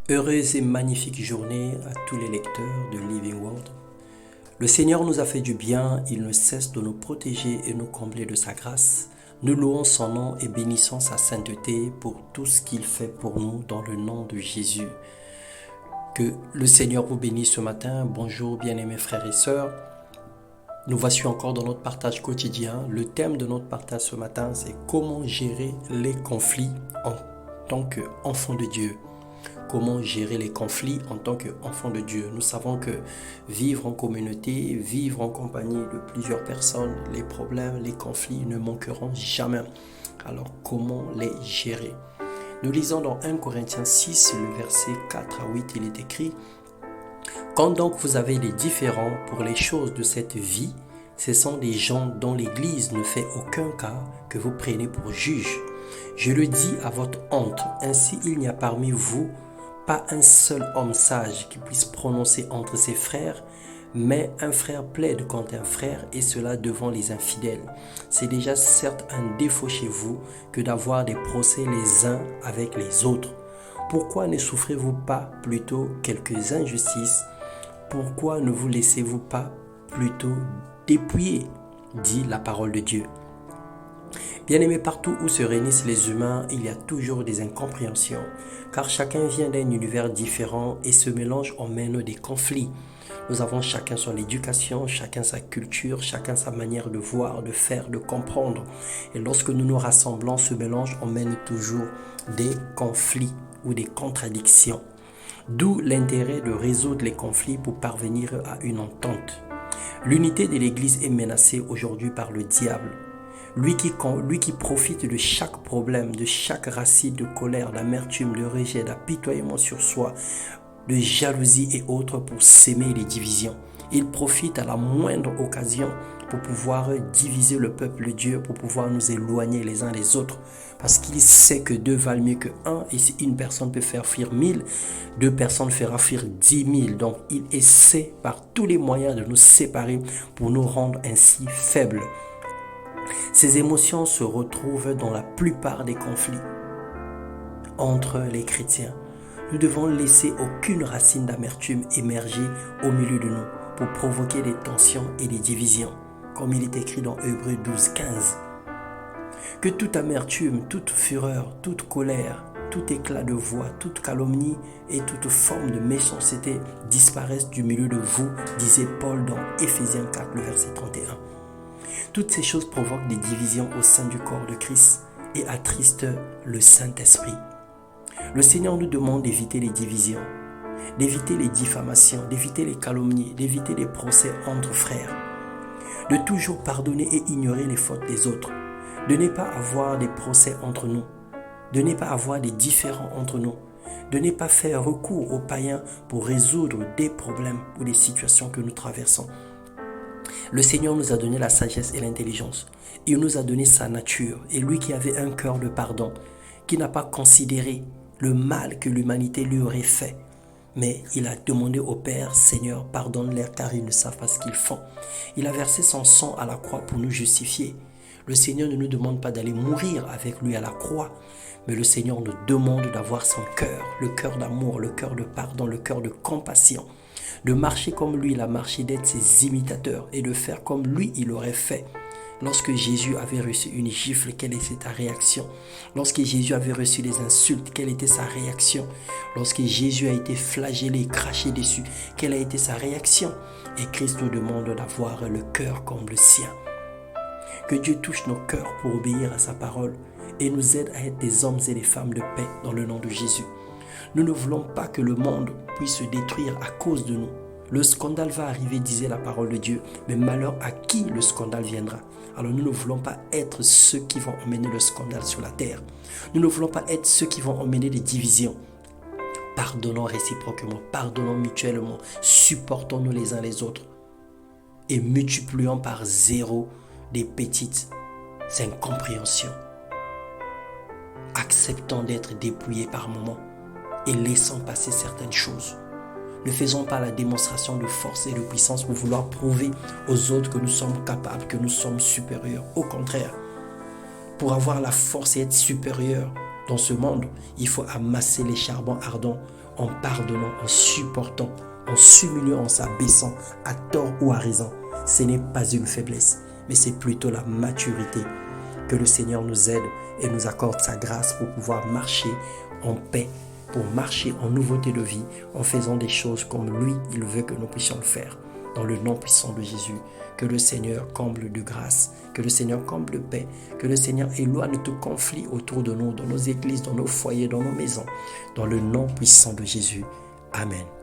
Heureuse et magnifique journée à tous les lecteurs de Living World. Le Seigneur nous a fait du bien, il ne cesse de nous protéger et nous combler de sa grâce. Nous louons son nom et bénissons sa sainteté pour tout ce qu'il fait pour nous dans le nom de Jésus. Que le Seigneur vous bénisse ce matin. Bonjour bien-aimés frères et sœurs. Nous voici encore dans notre partage quotidien. Le thème de notre partage ce matin, c'est comment gérer les conflits en tant qu'enfant de Dieu. Comment gérer les conflits en tant qu'enfant de Dieu. Nous savons que vivre en communauté, vivre en compagnie de plusieurs personnes, les problèmes, les conflits ne manqueront jamais. Alors comment les gérer? Nous lisons dans 1 Corinthiens 6, le verset 4 à 8, il est écrit: quand donc vous avez des différends pour les choses de cette vie, ce sont des gens dont l'Église ne fait aucun cas que vous prenez pour juges. Je le dis à votre honte, ainsi il n'y a parmi vous pas un seul homme sage qui puisse prononcer entre ses frères, mais un frère plaide contre un frère, et cela devant les infidèles. C'est déjà certes un défaut chez vous que d'avoir des procès les uns avec les autres. Pourquoi ne souffrez-vous pas plutôt quelques injustices? Pourquoi ne vous laissez-vous pas plutôt dépouiller, dit la parole de Dieu. Bien-aimés, partout où se réunissent les humains, il y a toujours des incompréhensions, car chacun vient d'un univers différent et ce mélange emmène des conflits. Nous avons chacun son éducation, chacun sa culture, chacun sa manière de voir, de faire, de comprendre. Et lorsque nous nous rassemblons, ce mélange emmène toujours des conflits ou des contradictions. D'où l'intérêt de résoudre les conflits pour parvenir à une entente. L'unité de l'Église est menacée aujourd'hui par le diable. Lui qui profite de chaque problème, de chaque racine de colère, d'amertume, de rejet, d'apitoiement sur soi, de jalousie et autres pour s'aimer les divisions. Il profite à la moindre occasion pour pouvoir diviser le peuple de Dieu, pour pouvoir nous éloigner les uns des autres. Parce qu'il sait que deux valent mieux que un, et si une personne peut faire fuir 1000, deux personnes fera fuir 10 000. Donc il essaie par tous les moyens de nous séparer pour nous rendre ainsi faibles. Ces émotions se retrouvent dans la plupart des conflits entre les chrétiens. Nous devons laisser aucune racine d'amertume émerger au milieu de nous pour provoquer des tensions et des divisions, comme il est écrit dans Hébreux 12, 15. Que toute amertume, toute fureur, toute colère, tout éclat de voix, toute calomnie et toute forme de méchanceté disparaissent du milieu de vous, disait Paul dans Éphésiens 4, le verset 31. Toutes ces choses provoquent des divisions au sein du corps de Christ et attristent le Saint-Esprit. Le Seigneur nous demande d'éviter les divisions, d'éviter les diffamations, d'éviter les calomnies, d'éviter les procès entre frères, de toujours pardonner et ignorer les fautes des autres, de ne pas avoir des procès entre nous, de ne pas avoir des différends entre nous, de ne pas faire recours aux païens pour résoudre des problèmes ou des situations que nous traversons. Le Seigneur nous a donné la sagesse et l'intelligence. Il nous a donné sa nature. Et lui qui avait un cœur de pardon, qui n'a pas considéré le mal que l'humanité lui aurait fait, mais il a demandé au Père: Seigneur, pardonne-leur car ils ne savent pas ce qu'ils font. Il a versé son sang à la croix pour nous justifier. Le Seigneur ne nous demande pas d'aller mourir avec lui à la croix, mais le Seigneur nous demande d'avoir son cœur, le cœur d'amour, le cœur de pardon, le cœur de compassion, de marcher comme lui il a marché, d'être ses imitateurs et de faire comme lui il aurait fait. Lorsque Jésus avait reçu une gifle, quelle était sa réaction? Lorsque Jésus avait reçu des insultes, quelle était sa réaction? Lorsque Jésus a été flagellé, craché dessus, quelle a été sa réaction? Et Christ nous demande d'avoir le cœur comme le sien. Que Dieu touche nos cœurs pour obéir à sa parole et nous aide à être des hommes et des femmes de paix dans le nom de Jésus. Nous ne voulons pas que le monde puisse se détruire à cause de nous. Le scandale va arriver, disait la parole de Dieu, mais malheur à qui le scandale viendra. Alors nous ne voulons pas être ceux qui vont emmener le scandale sur la terre. Nous ne voulons pas être ceux qui vont emmener des divisions. Pardonnons réciproquement, pardonnons mutuellement, supportons-nous les uns les autres et multiplions par zéro des petites incompréhensions. Acceptons d'être dépouillés par moments et laissons passer certaines choses. Ne faisons pas la démonstration de force et de puissance pour vouloir prouver aux autres que nous sommes capables, que nous sommes supérieurs. Au contraire, pour avoir la force et être supérieur, Dans ce monde, il faut amasser les charbons ardents en pardonnant, en supportant, en s'humiliant, en s'abaissant, à tort ou à raison. Ce n'est pas une faiblesse, mais c'est plutôt la maturité. Que le Seigneur nous aide et nous accorde sa grâce pour pouvoir marcher en paix, pour marcher en nouveauté de vie, en faisant des choses comme lui, il veut que nous puissions le faire. Dans le nom puissant de Jésus, que le Seigneur comble de grâce, que le Seigneur comble de paix, que le Seigneur éloigne tout conflit autour de nous, dans nos églises, dans nos foyers, dans nos maisons. Dans le nom puissant de Jésus. Amen.